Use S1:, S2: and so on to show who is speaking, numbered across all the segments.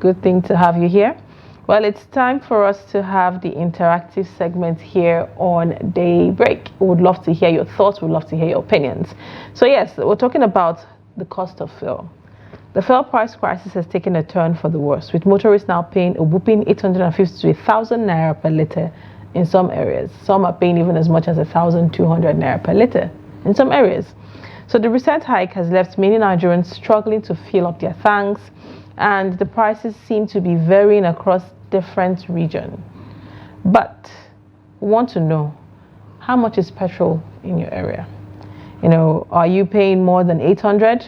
S1: good thing to have you here. Well, it's time for us to have the interactive segment here on Daybreak. We would love to hear your thoughts. We'd love to hear your opinions. So yes, we're talking about the cost of fuel. The fuel price crisis has taken a turn for the worse, with motorists now paying a whopping 850 to 1,000 naira per litre in some areas. Some are paying even as much as 1,200 naira per litre in some areas. So the recent hike has left many Nigerians struggling to fill up their tanks, and the prices seem to be varying across different regions. But we want to know, how much is petrol in your area? Are you paying more than 800?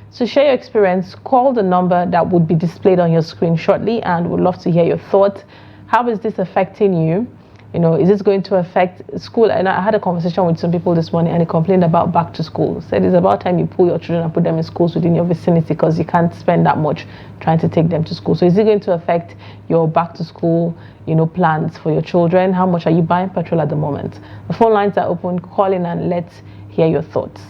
S1: So share your experience. Call the number that would be displayed on your screen shortly, and we'd love to hear your thoughts. How is this affecting you? Is this going to affect school? And I had a conversation with some people this morning, and they complained about back to school. Said it's about time you pull your children and put them in schools within your vicinity, because you can't spend that much trying to take them to school. So is it going to affect your back to school, plans for your children? How much are you buying petrol at the moment? The phone lines are open. Call in and let's hear your thoughts.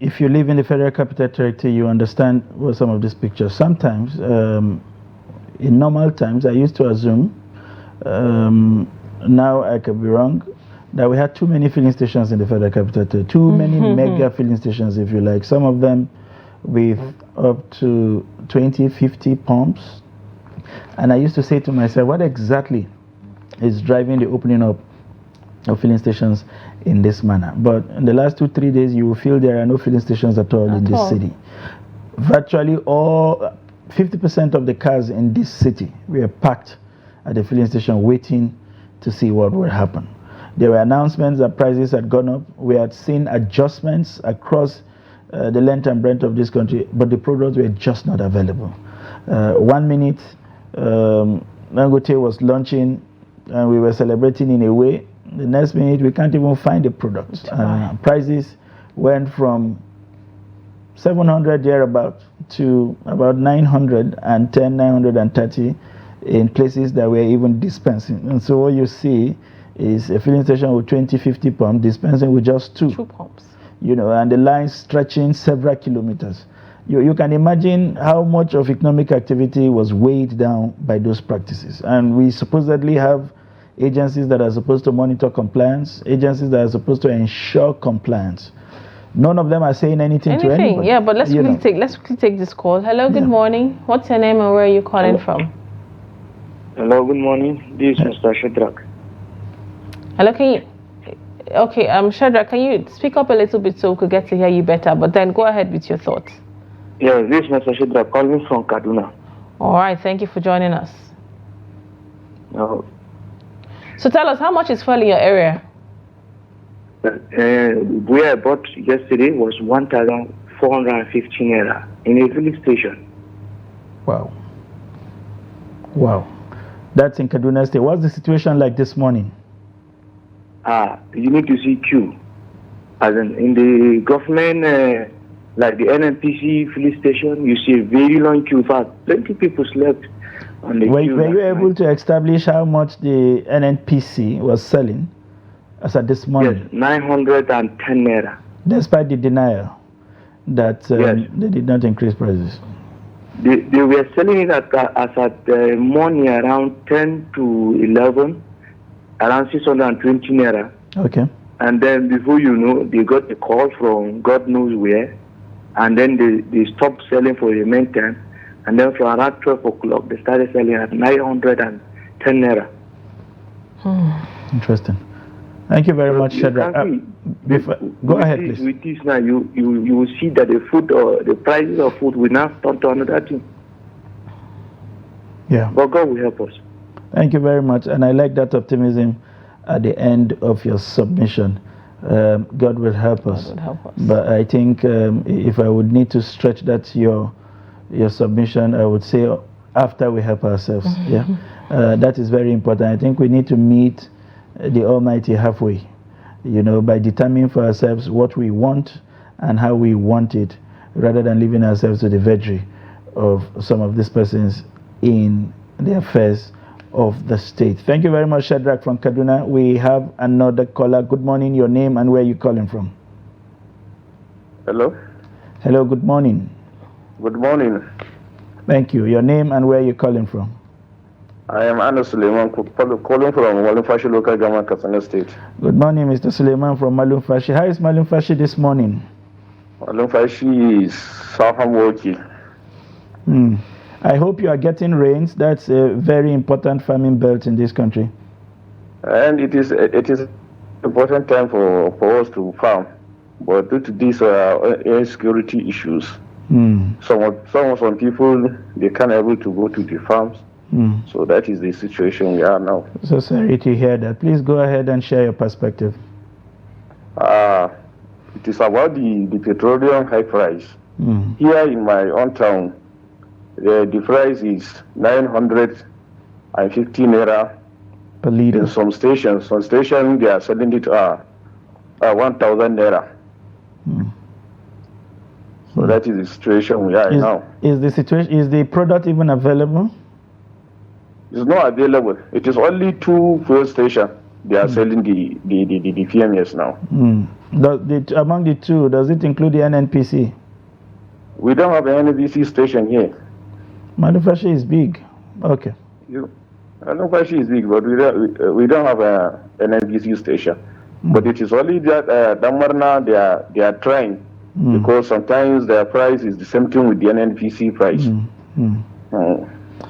S2: If you live in the Federal Capital Territory, you understand what some of these pictures. Sometimes, in normal times, I used to assume, now I could be wrong, that we had too many filling stations in the Federal Capital Territory. Too many mega filling stations, if you like. Some of them with up to 20, 50 pumps. And I used to say to myself, what exactly is driving the opening up of filling stations in this manner? But in the last 2-3 days, you will feel there are no filling stations at all in this city. Virtually all 50% of the cars in this city were parked at the filling station waiting to see what would happen. There were announcements that prices had gone up. We had seen adjustments across the length and breadth of this country, but the products were just not available. 1 minute, Dangote was launching and we were celebrating in a way. The next minute, we can't even find the product. Prices went from 700 thereabout to about 910, 930 in places that were even dispensing. And so what you see is a filling station with 20, 50 pumps dispensing with just two
S1: pumps.
S2: And the lines stretching several kilometers. You can imagine how much of economic activity was weighed down by those practices. And we supposedly have agencies that are supposed to monitor compliance, agencies that are supposed to ensure compliance. None of them are saying anything to anybody.
S1: Yeah, but let's quickly take this call. Hello, good morning. What's your name and where are you calling from?
S3: Hello, good morning. This is Mr. Shadrach.
S1: Hello, Shadrach, can you speak up a little bit so we could get to hear you better? But then go ahead with your thoughts.
S3: Yes, this is Mr. Shadrach calling from Kaduna.
S1: All right, thank you for joining us.
S3: No.
S1: So tell us, how much is fuel in your area?
S3: Where I bought yesterday was 1,415 naira in a filling station.
S2: Wow. That's in Kaduna State. What's the situation like this morning?
S3: You need to see queue. As in the government, like the NNPC filling station, you see a very long queue. In fact, plenty people slept on the queue.
S2: Were you able to establish how much the NNPC was selling as at this morning?
S3: Yes, 910 naira.
S2: Despite the denial that they did not increase prices.
S3: They were selling it as at morning around 10 to 11, around 620 naira.
S2: Okay.
S3: And then before you know, they got a call from God knows where, and then they stopped selling for the meantime. And then from around 12 o'clock, they started selling at 910 naira.
S2: Interesting. Thank you very much, Shadrach. Go ahead, please.
S3: With this now, you will see that the food or the prices of food will now turn to another thing.
S2: Yeah.
S3: But God will help us.
S2: Thank you very much. And I like that optimism at the end of your submission. God will help us.
S1: God will help us.
S2: But I think if I would need to stretch that your submission, I would say after we help ourselves. Yeah. That is very important. I think we need to meet the Almighty halfway, by determining for ourselves what we want and how we want it, rather than leaving ourselves to the vagary of some of these persons in the affairs of the state. Thank you very much, Shadrach from Kaduna. We have another caller. Good morning, your name and where are you calling from?
S4: Hello?
S2: Hello, good morning.
S4: Good morning.
S2: Thank you. Your name and where you're calling from?
S4: I am Anas Suleiman calling from Malumfashi local government, Katsina State.
S2: Good morning, Mr. Suleiman from Malumfashi. How is Malumfashi this morning?
S4: Malumfashi is Southampton.
S2: I hope you are getting rains. That's a very important farming belt in this country.
S4: And it is important time for us to farm, but due to these insecurity issues, some people they can't able to go to the farms. So that is the situation we are now.
S2: So sorry to hear that. Please go ahead and share your perspective.
S4: It is about the petroleum high price. Here in my own town, the price is 950 naira
S2: per liter.
S4: In some stations they are selling it 1,000 naira. So that is the situation we are in now.
S2: Is the product even available?
S4: It's not available. It is only 2 fuel stations they are selling the PMS now.
S2: Among the 2, does it include the NNPC?
S4: We don't have an NNPC station here.
S2: Malumfashi is big. Okay.
S4: Malumfashi is big, but we don't have an NNPC station. But it is only that Damarna they are trying because sometimes their price is the same thing with the NNPC price.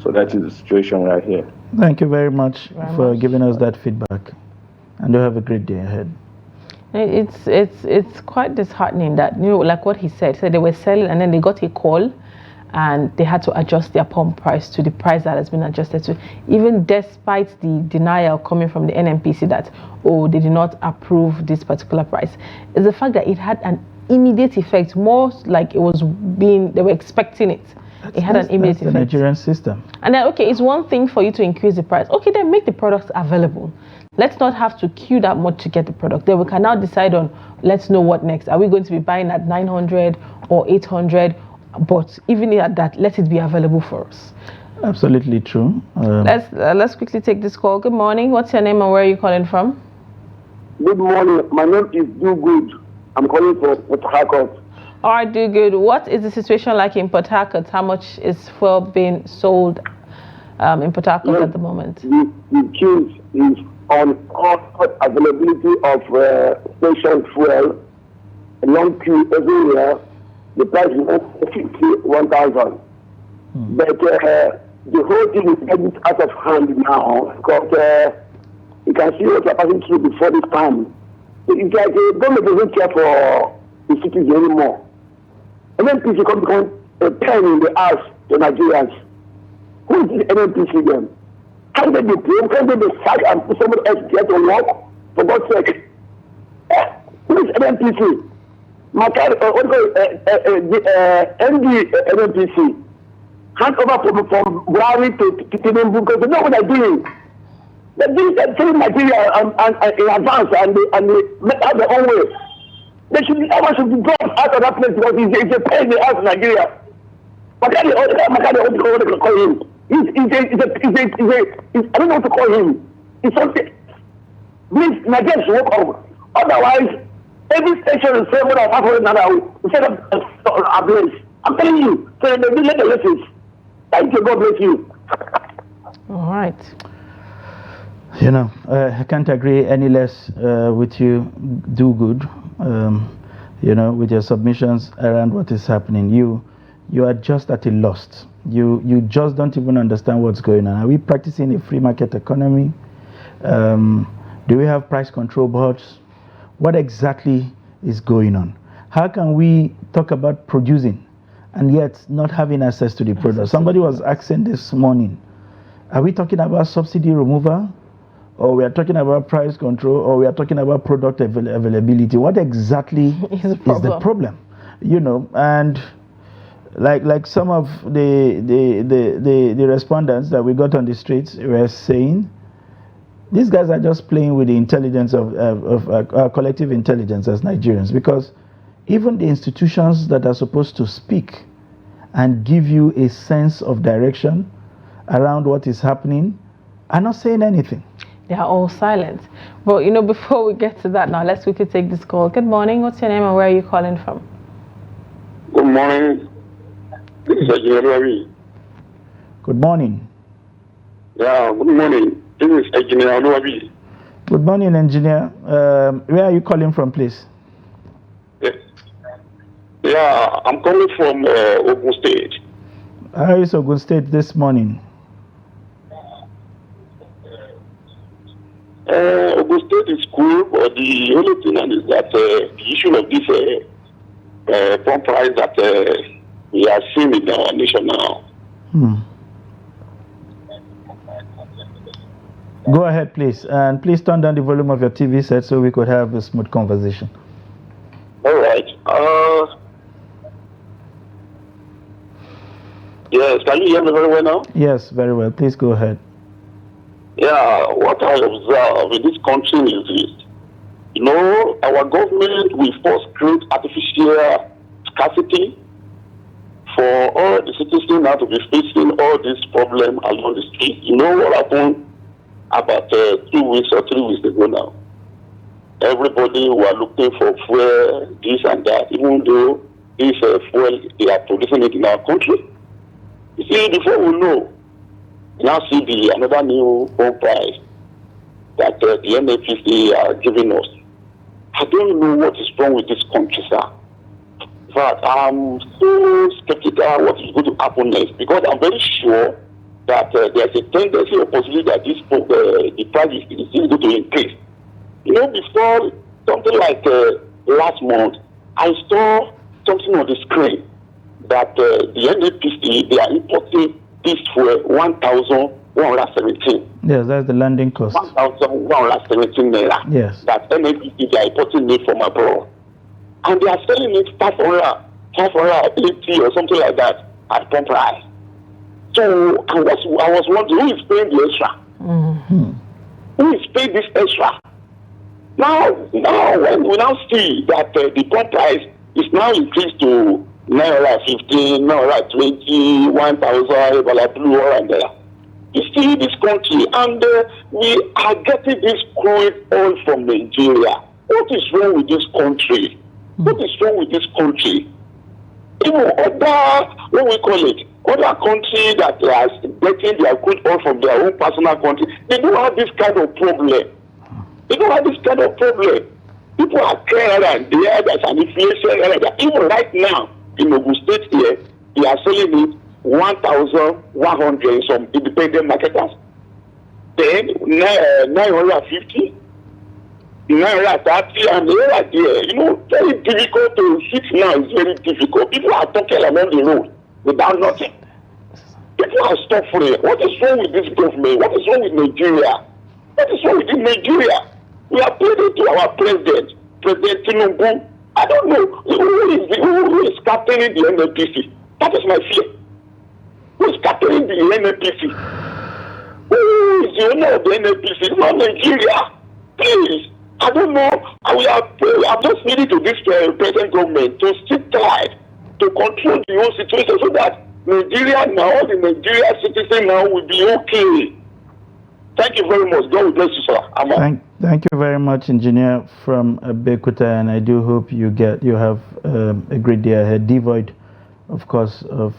S4: So that is the situation we are here.
S2: Thank you very much for giving us that feedback, and you have a great day ahead.
S1: It's quite disheartening that, like what he said. So they were selling, and then they got a call, and they had to adjust their pump price to the price that has been adjusted to, even despite the denial coming from the NNPC that they did not approve this particular price. It's the fact that it had an immediate effect, more like they were expecting it. It had an immediate effect.
S2: The Nigerian system.
S1: And then, okay, it's one thing for you to increase the price. Okay, then make the products available. Let's not have to queue that much to get the product. Then we can now decide on, let's know what next. Are we going to be buying at 900 or 800? But even at that, let it be available for us.
S2: Absolutely true.
S1: Let's quickly take this call. Good morning. What's your name and where are you calling from?
S5: Good morning. My name is Do Good. I'm calling from Port Harcourt.
S1: All right, Do Good. What is the situation like in Port Harcourt? How much is fuel being sold in Port Harcourt at the moment?
S5: The queue is on availability of station fuel. A long queue everywhere. The price is 1,000. But the whole thing is getting out of hand now because you can see what you're passing through before this time. It's like the government doesn't care for the cities anymore. NNPC become a pain in the ass to Nigerians. Who is this NNPC then? Can they be blamed? Can they be sacked and put somebody else there to work? For God's sake. Who is NNPC? MD NNPC. Hand over from Buhari to tinubu because they know what they're doing. They're telling Nigeria in advance and they make out their own way. Everyone should be dropped out of that place because it's a pain in the ass in Nigeria. Makari, I don't know what to call him. I don't know what to call him. It's something. Please, Nigeria should walk over. Otherwise, every station is saying what I have heard now instead of a place. I'm telling you, so they will let the lessons. Thank you, God bless you.
S1: All right.
S2: I can't agree any less with you. Do good. With your submissions around what is happening. You are just at a loss. You just don't even understand what's going on. Are we practicing a free market economy? Do we have price control boards? What exactly is going on? How can we talk about producing and yet not having access to the product? Somebody was asking this morning, are we talking about subsidy removal? Or we are talking about price control, or we are talking about product availability? What exactly is the problem? And like some of the respondents that we got on the streets were saying, these guys are just playing with the intelligence of our collective intelligence as Nigerians, because even the institutions that are supposed to speak and give you a sense of direction around what is happening are not saying anything.
S1: They are all silent. But before we get to that now, let's quickly take this call. Good morning. What's your name and where are you calling from?
S5: Good morning. This is Ravi.
S2: Good morning.
S5: Yeah, good morning. This is Engineer Ogazi.
S2: Good morning, engineer. Where are you calling from, please?
S5: Yeah, I'm calling from Ogun State.
S2: How is Ogun State this morning?
S5: Ogun State is cool, but the only thing is that the issue of this pump price that we are seeing in our nation now.
S2: Go ahead, please. And please turn down the volume of your TV set so we could have a smooth conversation.
S5: All right. Yes, can you hear me very well now?
S2: Yes, very well. Please go ahead.
S5: Yeah, what I observe in this country is this. You know, our government will first create artificial scarcity for all the citizens now to be facing all this problem along the street. You know what happened about 2 weeks or 3 weeks ago now? Everybody were looking for fuel, this and that, even though this fuel, they are producing it in our country. You see, before we know, now see another new pump price that the NNPC are giving us. I don't know what is wrong with this country, sir. But I'm so skeptical what is going to happen next, because I'm very sure that there's a tendency or possibility that this the price is going to increase. You know, before something like last month, I saw something on the screen that the NNPC, they are importing this for 1,117.
S2: Yes, that's the landing cost.
S5: 1,117 naira.
S2: Yes.
S5: That NNPC, they are importing it from abroad. And they are selling it 580 or something like that at pump price. So I was wondering, who is paying the extra? Who is paying this extra? Now when we now see that the pump price is now increased to Naira 15, Naira 20, 1,000, blue or and there. You see this country, and we are getting this crude oil from Nigeria. What is wrong with this country? What is wrong with this country? Even other, what we call it, other countries that are getting their crude oil from their own personal country, they don't have this kind of problem. They don't have this kind of problem. People are crying and there's an inflation. Even right now, in Ogun State here, they are selling it 1,100 in some independent marketers. Then 950, 930, and they are there. You know, very difficult to sit now. It's very difficult. People are talking along the road without nothing. People are suffering. What is wrong with this government? What is wrong with Nigeria? What is wrong with Nigeria? We are pleading to our president, President Tinubu. I don't know who is captaining the NNPC. That is my fear. Who is captaining the NNPC? Who is the owner of the NNPC? It's not Nigeria. Please, I don't know. I'm just needing to this present government to sit tight, to control the whole situation so that Nigeria now, all the Nigerian citizens now will be okay. Thank you very much. God will bless you, sir.
S2: Thank you very much, engineer from Bekuta, and I do hope you have a great day ahead, devoid, of course, of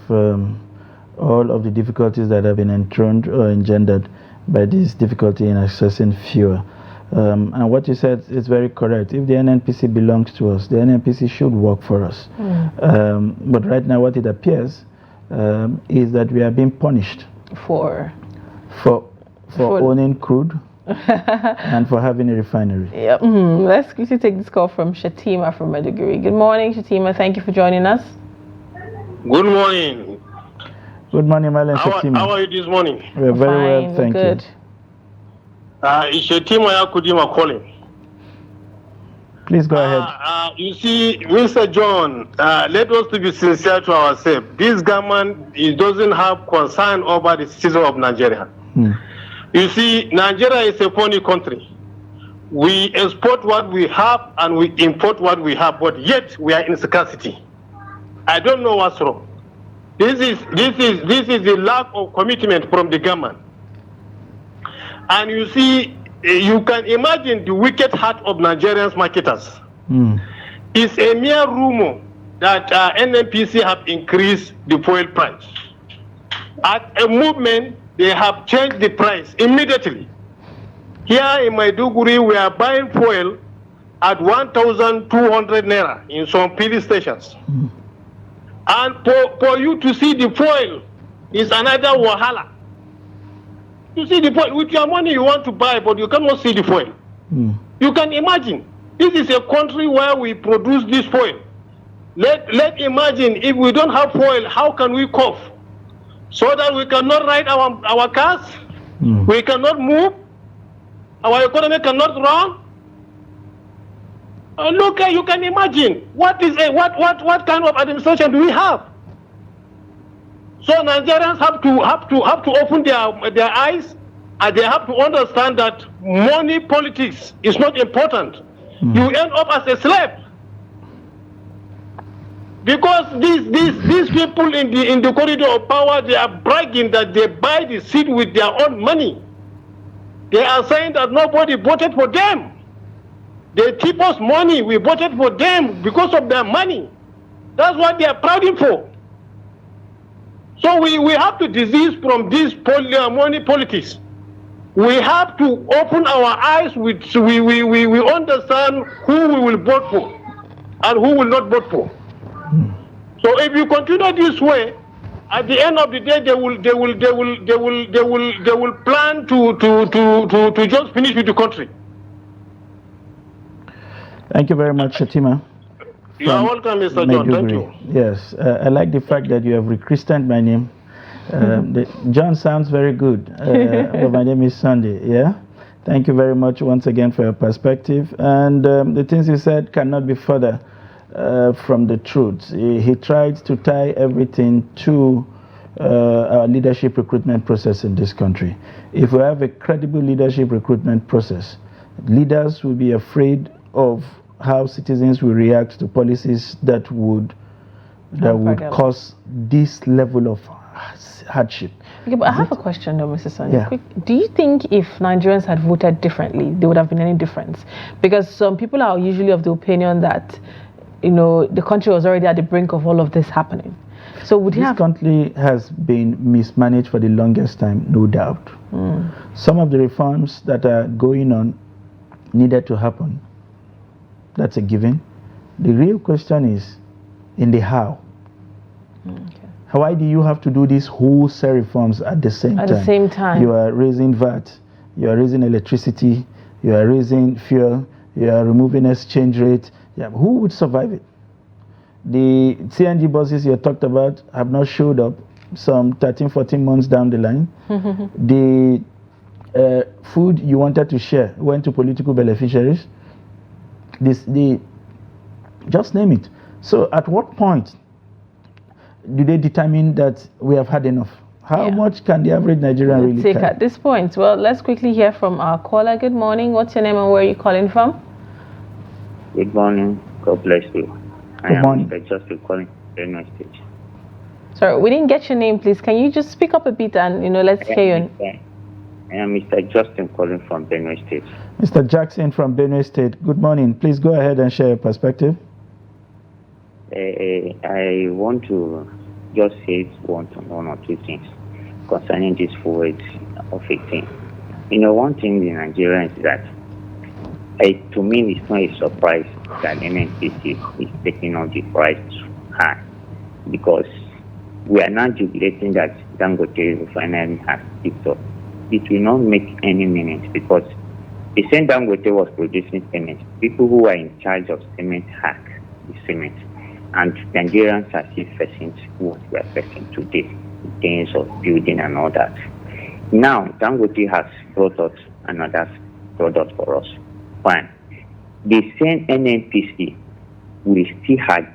S2: all of the difficulties that have been enthroned or engendered by this difficulty in accessing fuel. And what you said is very correct. If the NNPC belongs to us, the NNPC should work for us. But right now, what it appears is that we are being punished for owning crude and for having a refinery. Yep.
S1: Let's quickly take this call from Shatima from Maiduguri. Good morning, Shatima. Thank you for joining us.
S6: Good morning.
S2: Good morning, Malan Shatima.
S6: How are you this morning?
S2: We're very well, thank you.
S6: It's Shatima Yakudima calling.
S2: Please go ahead.
S6: You see, Mr. John, let us be sincere to ourselves. This government doesn't have concern over the citizens of Nigeria. You see, Nigeria is a funny country. We export what we have and we import what we have, but yet we are in scarcity. I don't know what's wrong. This is the lack of commitment from the government. And you see, you can imagine the wicked heart of Nigerian marketers. It's a mere rumor that NNPC have increased the fuel price. At a movement, they have changed the price immediately. Here in Maiduguri, we are buying fuel at 1,200 naira in some filling stations. And for you to see the fuel is another wahala. You see the fuel, with your money you want to buy, but you cannot see the fuel. You can imagine, this is a country where we produce this fuel. Let imagine if we don't have fuel, how can we cope? So that we cannot ride our cars, we cannot move, our economy cannot run. Look, you can imagine what kind of administration do we have? So Nigerians have to open their eyes, and they have to understand that money politics is not important. You end up as a slave. Because these people in the corridor of power, they are bragging that they buy the seat with their own money. They are saying that nobody voted for them. They keep us money. We voted for them because of their money. That's what they are proud for. So we have to desist from this money politics. We have to open our eyes. We understand who we will vote for and who will not vote for. So if you continue this way, at the end of the day, they will plan to just finish with the country.
S2: Thank you very much, Shatima.
S6: You are welcome, Mr. John. Thank you.
S2: Yes, I like the fact that you have rechristened my name. John sounds very good, but my name is Sunday. Yeah. Thank you very much once again for your perspective. And the things you said cannot be further from the truth. He tried to tie everything to our leadership recruitment process in this country. If we have a credible leadership recruitment process, leaders will be afraid of how citizens will react to policies that would cause this level of hardship.
S1: Okay, but I have a question though, Mr. Sanjay. Do you think if Nigerians had voted differently, there would have been any difference? Because some people are usually of the opinion that, you know, the country was already at the brink of all of this happening. So would
S2: this country has been mismanaged for the longest time, no doubt. Some of the reforms that are going on needed to happen. That's a given. The real question is in the how. Why do you have to do these wholesale reforms at the same time?
S1: At the same time.
S2: You are raising VAT, you are raising electricity, you are raising fuel, you are removing exchange rate. Yeah, who would survive it? The CNG buses you talked about have not showed up some 13, 14 months down the line. The food you wanted to share went to political beneficiaries. Just name it. So at what point do they determine that we have had enough? How much can the average Nigerian really take
S1: at this point? Well, let's quickly hear from our caller. Good morning. What's your name and where are you calling from?
S7: Good morning. God bless you.
S2: Good morning.
S7: I am just calling Benue State.
S1: Sorry, we didn't get your name, please. Can you just speak up a bit and let's hear you?
S7: I am Mr. Justin calling from Benue State.
S2: Mr. Jackson from Benue State. Good morning. Please go ahead and share your perspective.
S7: I want to just say one or two things concerning this forward of a thing. One thing in Nigeria is that to me it's not a surprise that NNPC is taking on the price high, because we are now jubilating that Dangote refinery has picked up. It will not make any meaning, because the same Dangote was producing cement. People who are in charge of cement hack the cement. And Nigerians are still facing what we are facing today, in terms of building and all that. Now, Dangote has brought out another product for us. Fine. The same NNPC will still have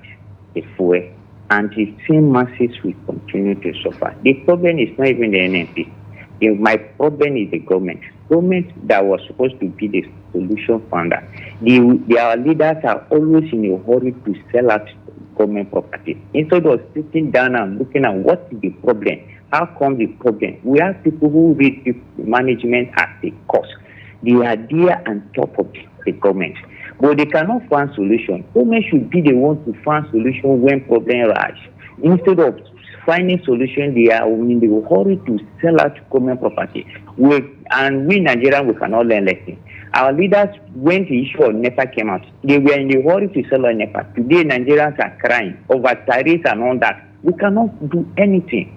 S7: the fuel, and the same masses will continue to suffer. The problem is not even the NNPC. My problem is the government. Government that was supposed to be the solution founder. Their leaders are always in a hurry to sell out government property, instead of sitting down and looking at what is the problem. How come the problem? We have people who read the management at the cost. They are there on top of the government, but they cannot find solution. Government should be the one to find solution when problem arise, instead of finding solution. They are in the hurry to sell out government property. We Nigerians, we cannot learn lesson. Our leaders, when the issue of NEPA came out, they were in the hurry to sell out NEPA. Today, Nigerians are crying over tariffs and all that. We cannot do anything.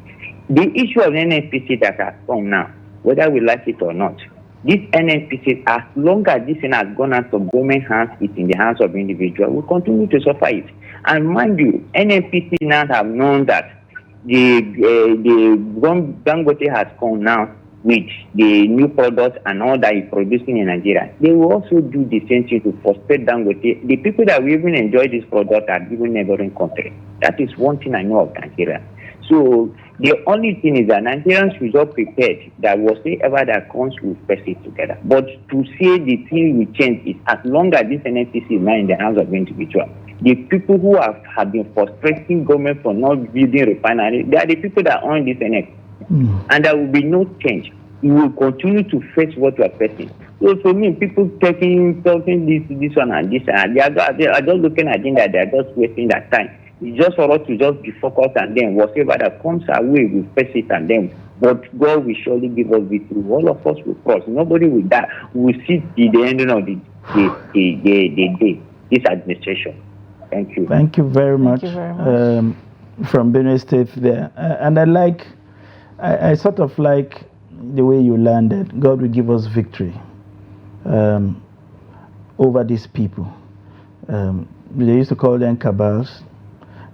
S7: The issue of NNPC that has come now, whether we like it or not, this NNPC, as long as this thing has gone out of government hands, it's in the hands of individuals, we continue to suffer it. And mind you, NNPC now have known that the Dangote has come now with the new products and all that is producing in Nigeria. They will also do the same thing to frustrate Dangote. The people that will even enjoy this product are even neighboring country. That is one thing I know of Nigeria. So the only thing is that Nigerians should be prepared that whatever that comes, we'll face it together. But to say the thing will change is as long as this NNPC is not in the hands of individuals. The people who have been frustrating government for not building refinery, they are the people that own this NNPC. And there will be no change. We will continue to face what we are facing. So for me, people talking this one and this, and they are just looking at things that they are just wasting their time. It's just for us to just be focused, and then whatever that comes our way, we face it, and then. But God will surely give us victory. All of us will cross. Nobody will die. We will see the ending of the day. This administration. Thank you.
S2: Thank you very much.
S1: Thank you very much.
S2: From Benue State there, and I sort of like the way you landed. God will give us victory over these people. They used to call them cabals.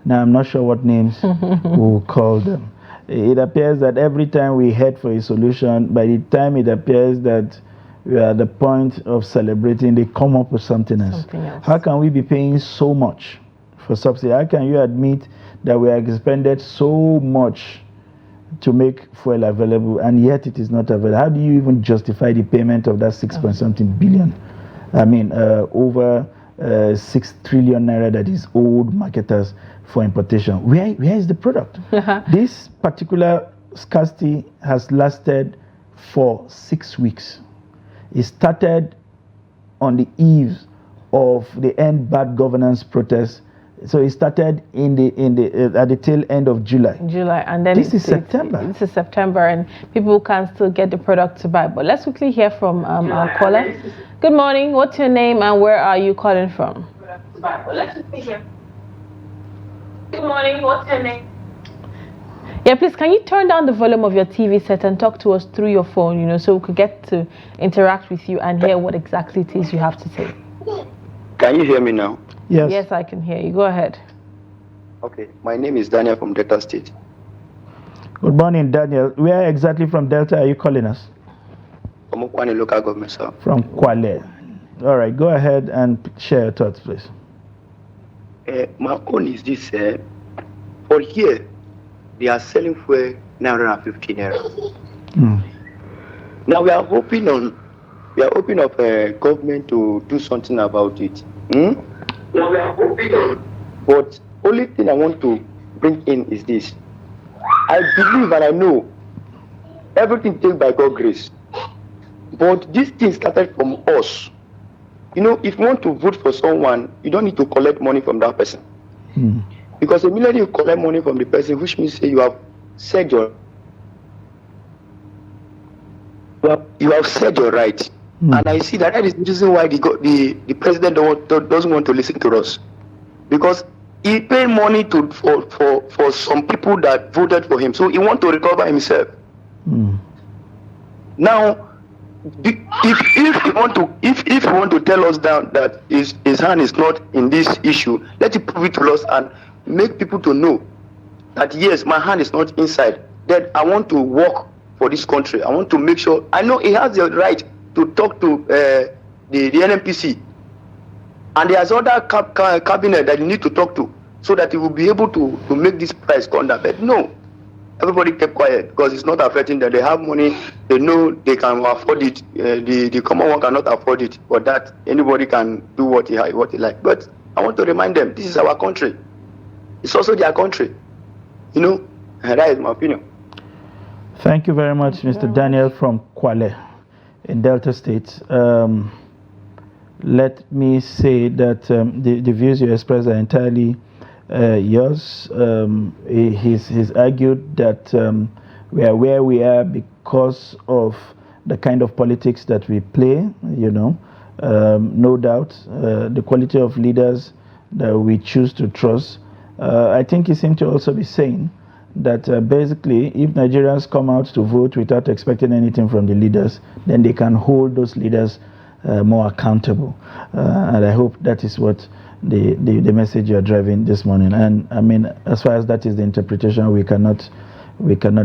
S2: Now I'm not sure what names we'll call them. It appears that every time we head for a solution, by the time it appears that we are at the point of celebrating, they come up with something else. How can we be paying so much for subsidy? How can you admit that we have expended so much to make fuel available, and yet it is not available? How do you even justify the payment of that 6.something billion? I mean, over 6 trillion naira that is owed marketers for importation. Where is the product? This particular scarcity has lasted for 6 weeks. It started on the eve of the End Bad Governance protest. So it started at the tail end of July.
S1: And then
S2: this is September.
S1: This is September, and people can still get the product to buy. But let's quickly hear from our caller. Good morning. What's your name and where are you calling from? Good morning. What's your name? Yeah, please, can you turn down the volume of your TV set and talk to us through your phone, so we could get to interact with you and hear what exactly it is you have to say.
S8: Can you hear me now?
S2: Yes.
S1: Yes, I can hear you. Go ahead.
S8: Okay, my name is Daniel from Delta State.
S2: Good morning, Daniel. Where exactly from Delta are you calling us?
S8: From Kwale local government, sir.
S2: From Kwale. All right, go ahead and share your thoughts, please.
S8: My own is this. For here, they are selling for 950 naira. Now we are hoping of government to do something about it. Now we are hoping. But only thing I want to bring in is this. I believe and I know everything taken by God's grace. But this thing started from us. If you want to vote for someone, you don't need to collect money from that person. Because immediately you collect money from the person, which means you have said your right. And I see that is the reason why the president doesn't want to listen to us. Because he paid money for some people that voted for him. So he wants to recover himself. Now, if you want to tell us that his hand is not in this issue, let him prove it to us and make people to know that yes, my hand is not inside. That I want to work for this country. I want to make sure. I know he has the right to talk to the NNPC, and there's other cabinet that you need to talk to so that he will be able to make this price come down. But no. Everybody kept quiet because it's not affecting them. They have money, they know they can afford it. The common one cannot afford it, but that anybody can do what he like. But I want to remind them, this is our country. It's also their country. And that is my opinion.
S2: Thank you very much, Mr. Daniel from Kwale in Delta State. Let me say that the views you express are entirely yours. He's argued that we are where we are because of the kind of politics that we play, no doubt. The quality of leaders that we choose to trust. I think he seemed to also be saying that basically if Nigerians come out to vote without expecting anything from the leaders, then they can hold those leaders more accountable. And I hope that is what the message you are driving this morning. And I mean, as far as that is the interpretation, we cannot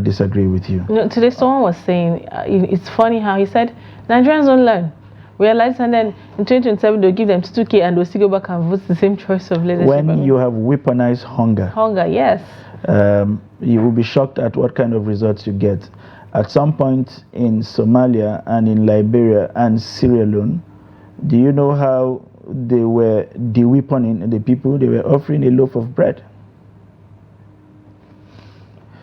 S2: disagree with you.
S1: Today someone was saying, it's funny how he said, Nigerians don't learn. Realize, and then in 2027 they'll give them 2K and they'll still go back and vote the same choice of leadership.
S2: When you have weaponized hunger.
S1: Hunger, yes.
S2: You will be shocked at what kind of results you get. At some point in Somalia and in Liberia and Sierra Leone, do you know how they were de-weaponing the people? They were offering a loaf of bread.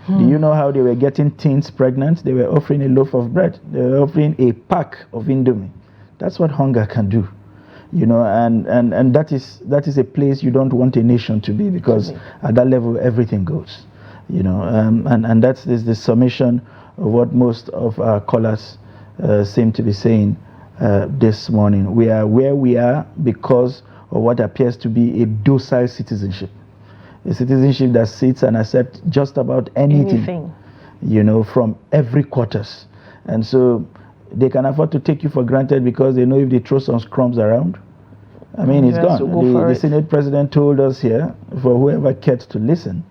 S2: Do you know how they were getting teens pregnant? They were offering a loaf of bread. They were offering a pack of Indomie. That's what hunger can do, and that is a place you don't want a nation to be, because at that level everything goes, and that's the summation of what most of our callers seem to be saying this morning. We are where we are because of what appears to be a docile citizenship, a citizenship that sits and accepts just about anything. From every quarters, and so they can afford to take you for granted because they know if they throw some crumbs around, I mean, it's gone. The Senate president told us here, for whoever cared to listen,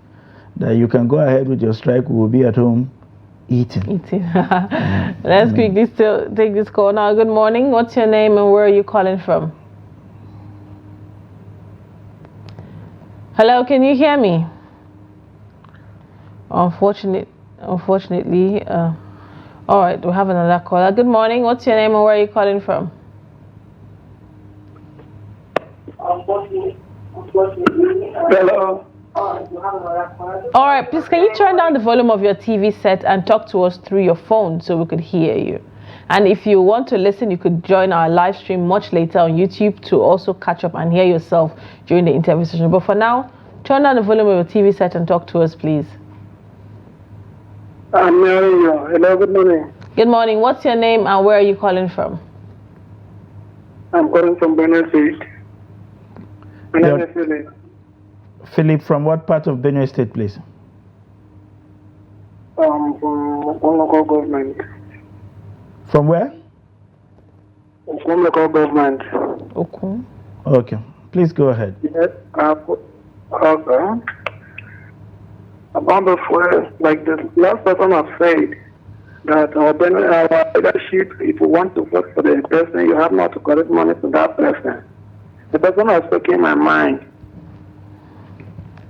S2: that you can go ahead with your strike, we will be at home eating.
S1: Let's quickly still take this call now. Good morning. What's your name and where are you calling from? Hello, can you hear me? Unfortunately, all right, we have another caller. Good morning. What's your name and where are you calling from?
S5: Hello.
S1: All right, please can you turn down the volume of your TV set and talk to us through your phone so we could hear you? And if you want to listen, you could join our live stream much later on YouTube to also catch up and hear yourself during the interview session. But for now, turn down the volume of your TV set and talk to us, please.
S5: I'm hearing you. Hello, good morning.
S1: Good morning. What's your name and where are you calling from?
S5: I'm calling from Benue State. My name is Philip.
S2: Philip, from what part of Benue State, please?
S5: From local government.
S2: From where?
S5: From local government.
S2: Okay. Please go ahead.
S5: Yes, okay. About the fuel, like the last person has said, that our leadership, if you want to vote for the person, you have not to collect money to that person. The person has taken my mind.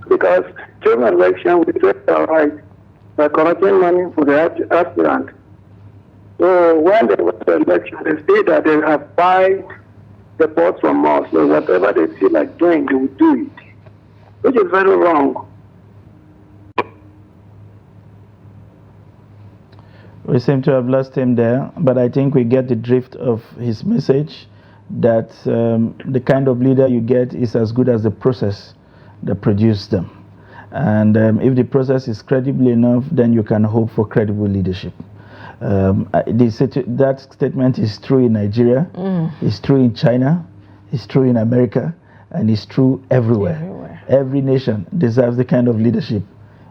S5: Because during the election, we take our right by collecting money for the aspirant. So when they went to the election, they say that they have buy the votes from us. So whatever they feel like doing, they will do it, which is very wrong.
S2: We seem to have lost him there, but I think we get the drift of his message, that the kind of leader you get is as good as the process that produced them. And if the process is credible enough, then you can hope for credible leadership. That statement is true in Nigeria, it's true in China, it's true in America, and it's true everywhere. Every nation deserves the kind of leadership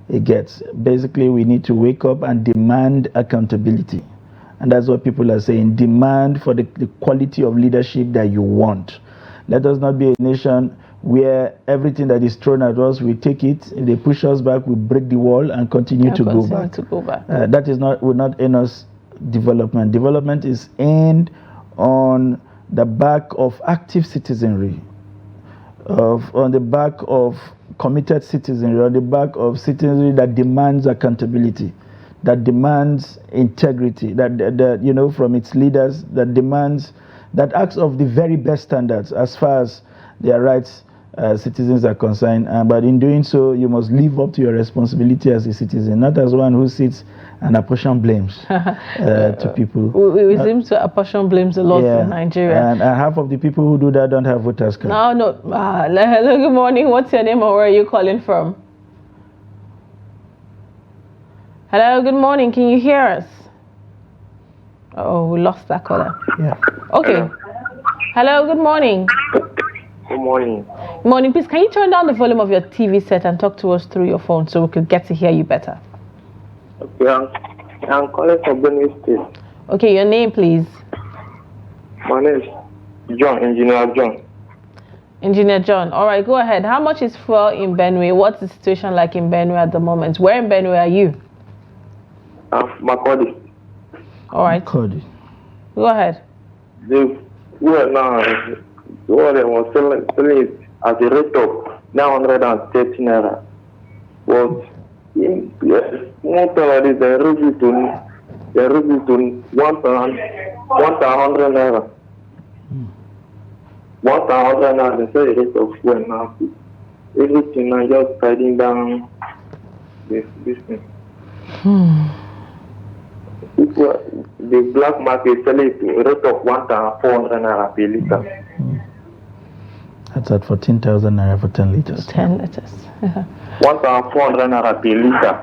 S2: it gets. Basically, we need to wake up and demand accountability. And that's what people are saying. Demand for the quality of leadership that you want. Let us not be a nation where everything that is thrown at us, we take it. If they push us back, we break the wall and continue to go back. That will not earn us development. Development is aimed on the back of active citizenry, on the back of committed citizenry, on the back of citizenry that demands accountability, that demands integrity, that from its leaders, that asks of the very best standards as far as their rights citizens are concerned. But in doing so, you must live up to your responsibility as a citizen, not as one who sits and apportion blames to people.
S1: We seem to apportion blames a lot in Nigeria.
S2: And half of the people who do that don't have voters card.
S1: No. Hello, good morning. What's your name and where are you calling from? Hello, good morning. Can you hear us? Oh, we lost that caller.
S2: Yeah.
S1: Okay. Hello, good morning.
S3: Good morning.
S1: Good morning. Please, can you turn down the volume of your TV set and talk to us through your phone so we could get to hear you better?
S3: Okay, I'm calling from Benue State.
S1: Okay, your name, please.
S3: My name is John, Engineer John.
S1: Engineer John. All right, go ahead. How much is fuel in Benue? What's the situation like in Benue at the moment? Where in Benue are you?
S3: Makodi.
S1: All right.
S2: Makodi.
S1: Go ahead.
S3: The fuel now, the one that was selling it at the rate of 930 naira. But in one time, they reduced to 1,100 naira. 1,100 naira, they say the rate of fuel now. Everything now just sliding down this business. The black market selling it a rate of 1,400 naira per liter.
S2: That's at 14,000 naira for 10 liters.
S1: 10 liters.
S3: 1,400 naira per liter.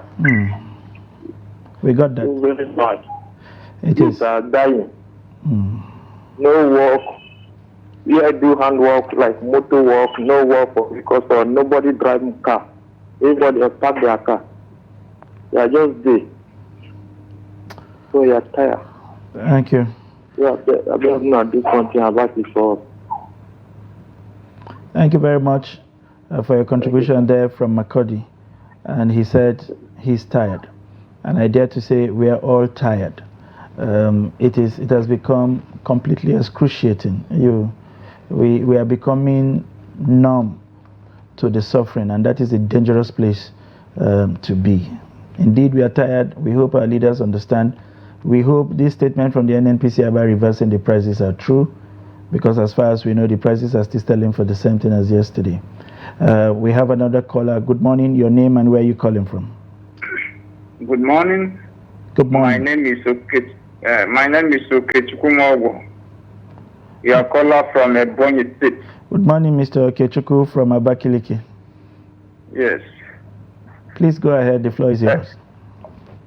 S2: We got that.
S3: It's very bad.
S2: It
S3: are dying.
S2: No
S3: work. I do handwork like motor work, no work because nobody driving car. Everybody has parked their car. They are just there. So you are tired.
S2: Thank you.
S3: Yeah, I just not do something about it for us.
S2: Thank you very much for your contribution there from Makodi. And he said he's tired. And I dare to say we are all tired. It has become completely excruciating. We are becoming numb to the suffering, and that is a dangerous place to be. Indeed, we are tired. We hope our leaders understand. We hope this statement from the NNPC about reversing the prices are true, because as far as we know, the prices are still selling for the same thing as yesterday. We have another caller. Good morning. Your name and where are you calling from?
S9: Good morning.
S2: Good morning.
S9: My name is Okechukwu. You are caller from Ebonyi State.
S2: Good morning, Mr. Okechukwu from Abakaliki.
S9: Yes.
S2: Please go ahead. The floor is yours.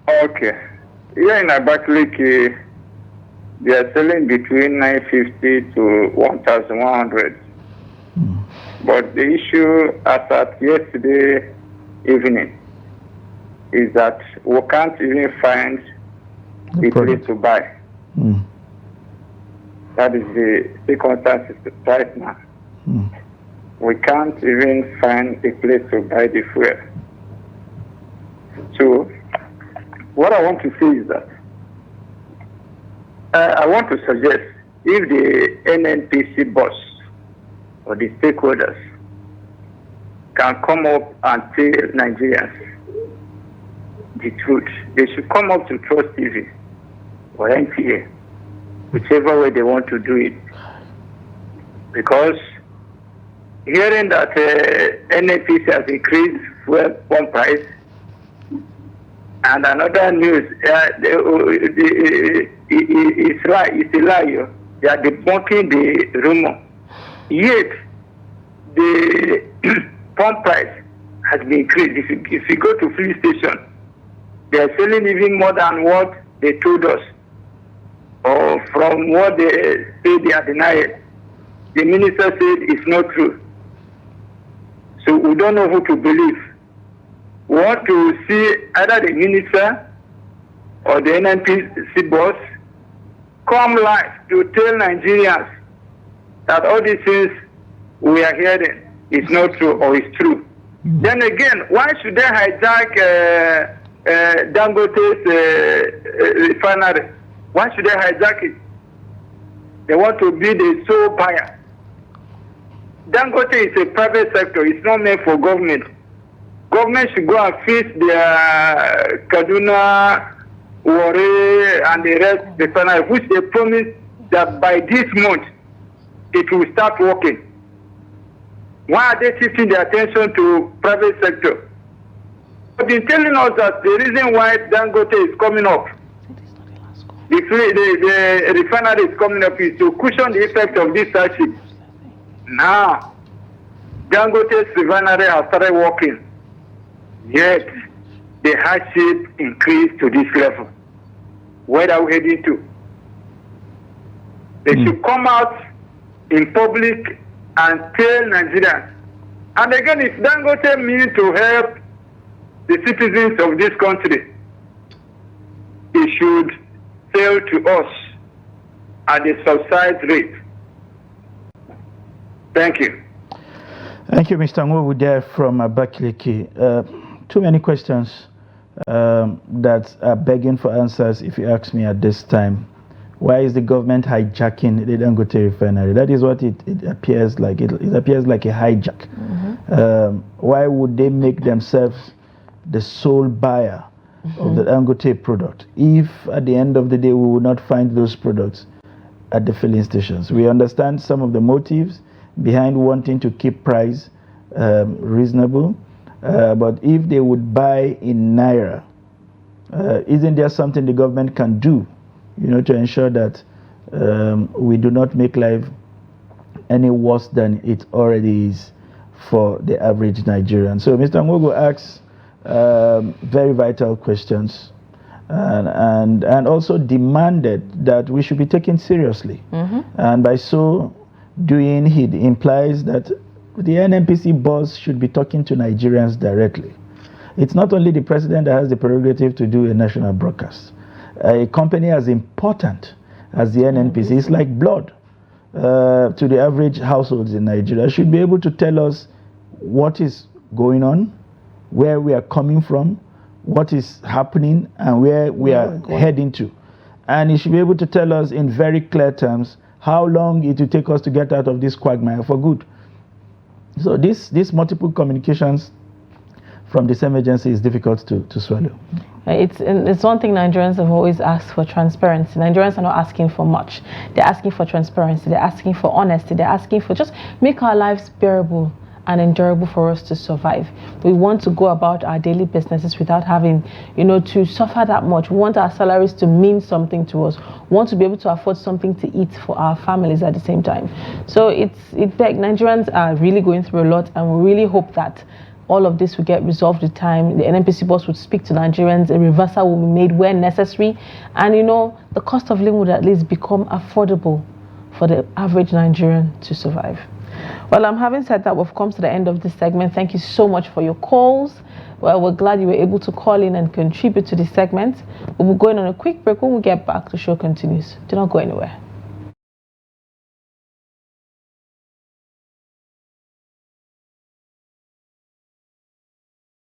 S9: Okay. Here in Abakaliki, they are selling between 950 to 1,100. But the issue as at yesterday evening is that we can't even find a place to buy. That is the circumstances right now. We can't even find a place to buy the fuel. So, what I want to say is that I want to suggest if the NNPC boss or the stakeholders can come up and tell Nigerians the truth, they should come up to Trust TV or NTA, whichever way they want to do it. Because hearing that NNPC has increased fuel pump price, and another news, it's a lie. They are debunking the rumor. Yet, the pump price has been increased. If you go to filling station, they are selling even more than what they told us, or from what they say they are denying. The minister said it's not true. So we don't know who to believe. We want to see either the minister or the NNPC boss come live to tell Nigerians that all these things we are hearing is not true or is true. Then again, why should they hijack Dangote's refinery? Why should they hijack it? They want to be the sole buyer. Dangote is a private sector. It's not meant for government. Government should go and fix their Kaduna, Warri, and the rest refinery, which they promised that by this month it will start working. Why are they shifting their attention to private sector? They've been telling us that the reason why Dangote is coming up, the refinery is coming up, is to cushion the effect of this hardship. Now, Dangote's refinery has started working, yet the hardship increased to this level. Where are we heading to? They should come out in public and tell Nigerians. And again, if Dangote means to help the citizens of this country, it should sell to us at the subsidized rate. Thank you.
S2: Thank you, Mr. Nwobu there from Abakaliki. Too many questions that are begging for answers if you ask me at this time. Why is the government hijacking the Dangote refinery? That is what it appears like. It appears like a hijack. Why would they make themselves the sole buyer of the Dangote product if at the end of the day we will not find those products at the filling stations? We understand some of the motives behind wanting to keep price reasonable, but if they would buy in Naira, isn't there something the government can do, to ensure that we do not make life any worse than it already is for the average Nigerian? So Mr. Nwobu asks very vital questions and also demanded that we should be taken seriously. And by so doing, he implies that the NNPC boss should be talking to Nigerians directly. It's not only the president that has the prerogative to do a national broadcast. A company as important as the NNPC is like blood to the average households in Nigeria. Should be able to tell us what is going on, where we are coming from, what is happening, and where we are heading to. And he should be able to tell us in very clear terms how long it will take us to get out of this quagmire for good. So this multiple communications from the same agency is difficult to swallow.
S1: It's one thing Nigerians have always asked for: transparency. Nigerians are not asking for much. They're asking for transparency. They're asking for honesty. They're asking for just make our lives bearable and endurable for us to survive. We want to go about our daily businesses without having, to suffer that much. We want our salaries to mean something to us. We want to be able to afford something to eat for our families at the same time. So Nigerians are really going through a lot, and we really hope that all of this will get resolved with time. The NNPC boss would speak to Nigerians, a reversal will be made where necessary, and the cost of living would at least become affordable for the average Nigerian to survive. Well, having said that, we've come to the end of this segment. Thank you so much for your calls. Well, we're glad you were able to call in and contribute to this segment. We'll be going on a quick break. When we get back, the show continues. Do not go anywhere.